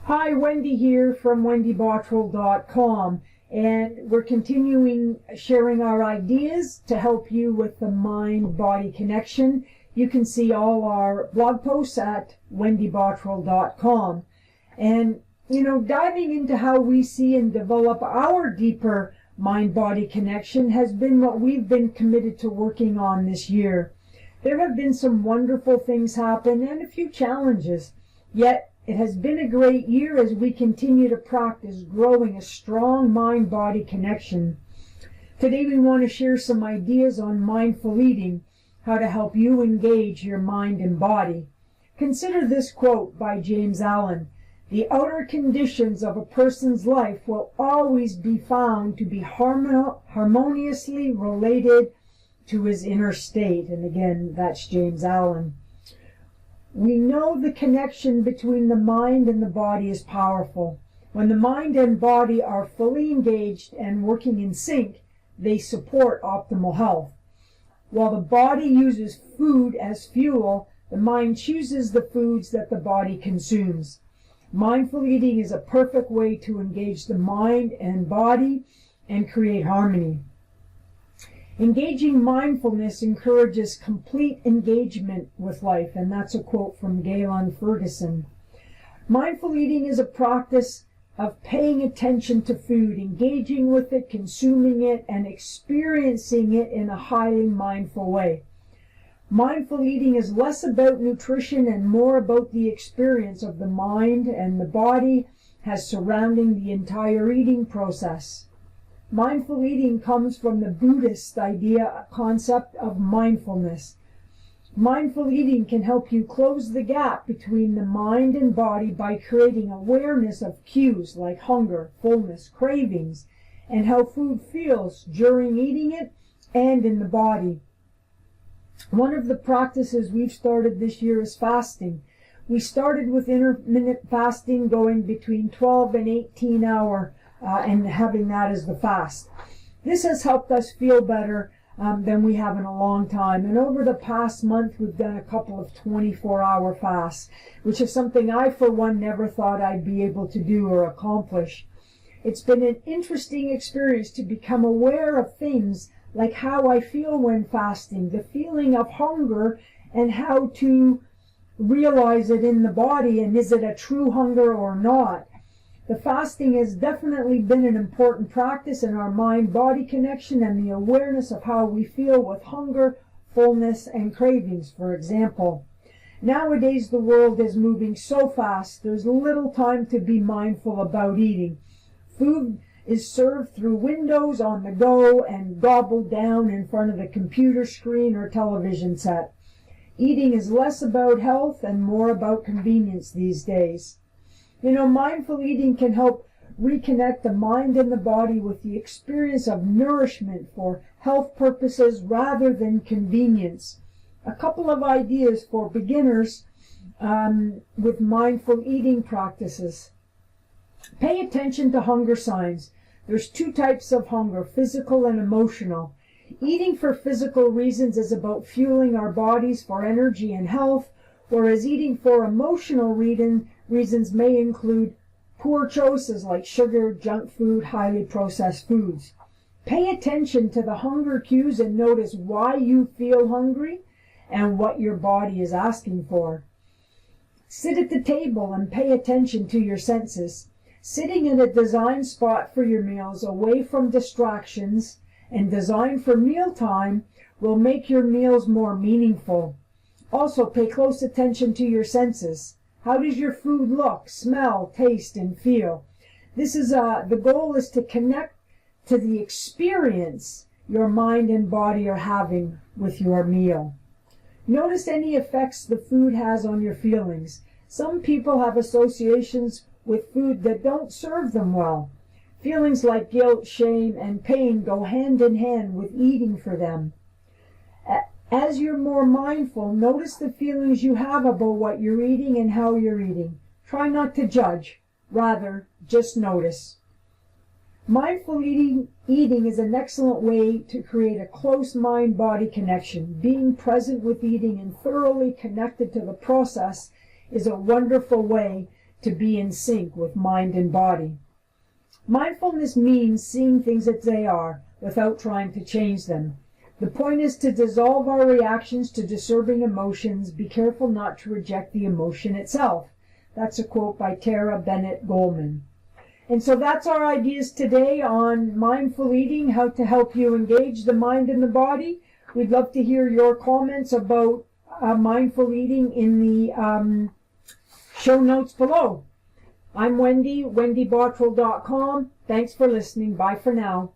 Hi, Wendy here from wendybottrell.com, and we're continuing sharing our ideas to help you with the mind-body connection. You can see all our blog posts at wendybottrell.com. And, diving into how we see and develop our deeper mind-body connection has been what we've been committed to working on this year. There have been some wonderful things happen and a few challenges, yet it has been a great year as we continue to practice growing a strong mind-body connection. Today we want to share some ideas on mindful eating, how to help you engage your mind and body. Consider this quote by James Allen: "The outer conditions of a person's life will always be found to be harmoniously related to his inner state." And again, that's James Allen. We know the connection between the mind and the body is powerful. When the mind and body are fully engaged and working in sync, they support optimal health. While the body uses food as fuel, the mind chooses the foods that the body consumes. Mindful eating is a perfect way to engage the mind and body and create harmony. Engaging mindfulness encourages complete engagement with life, and that's a quote from Galen Ferguson. Mindful eating is a practice of paying attention to food, engaging with it, consuming it, and experiencing it in a highly mindful way. Mindful eating is less about nutrition and more about the experience of the mind and the body has surrounding the entire eating process. Mindful eating comes from the Buddhist concept of mindfulness. Mindful eating can help you close the gap between the mind and body by creating awareness of cues like hunger, fullness, cravings, and how food feels during eating it and in the body. One of the practices we've started this year is fasting. We started with intermittent fasting, going between 12 and 18 hours. And having that as the fast. This has helped us feel better than we have in a long time. And over the past month, we've done a couple of 24-hour fasts, which is something I, for one, never thought I'd be able to do or accomplish. It's been an interesting experience to become aware of things like how I feel when fasting, the feeling of hunger, and how to realize it in the body, and is it a true hunger or not. The fasting has definitely been an important practice in our mind-body connection and the awareness of how we feel with hunger, fullness, and cravings, for example. Nowadays, the world is moving so fast, there's little time to be mindful about eating. Food is served through windows, on the go, and gobbled down in front of the computer screen or television set. Eating is less about health and more about convenience these days. Mindful eating can help reconnect the mind and the body with the experience of nourishment for health purposes rather than convenience. A couple of ideas for beginners with mindful eating practices. Pay attention to hunger signs. There's two types of hunger, physical and emotional. Eating for physical reasons is about fueling our bodies for energy and health, whereas eating for emotional reasons may include poor choices like sugar, junk food, highly processed foods. Pay attention to the hunger cues and notice why you feel hungry and what your body is asking for. Sit at the table and pay attention to your senses. Sitting in a designed spot for your meals away from distractions and designed for mealtime will make your meals more meaningful. Also, pay close attention to your senses. How does your food look, smell, taste, and feel? The goal is to connect to the experience your mind and body are having with your meal. Notice any effects the food has on your feelings. Some people have associations with food that don't serve them well. Feelings like guilt, shame, and pain go hand in hand with eating for them. As you're more mindful, notice the feelings you have about what you're eating and how you're eating. Try not to judge. Rather, just notice. Mindful eating is an excellent way to create a close mind-body connection. Being present with eating and thoroughly connected to the process is a wonderful way to be in sync with mind and body. Mindfulness means seeing things as they are without trying to change them. The point is to dissolve our reactions to disturbing emotions. Be careful not to reject the emotion itself. That's a quote by Tara Bennett Goldman. And so that's our ideas today on mindful eating, how to help you engage the mind and the body. We'd love to hear your comments about mindful eating in the show notes below. I'm Wendy, wendybottrell.com. Thanks for listening. Bye for now.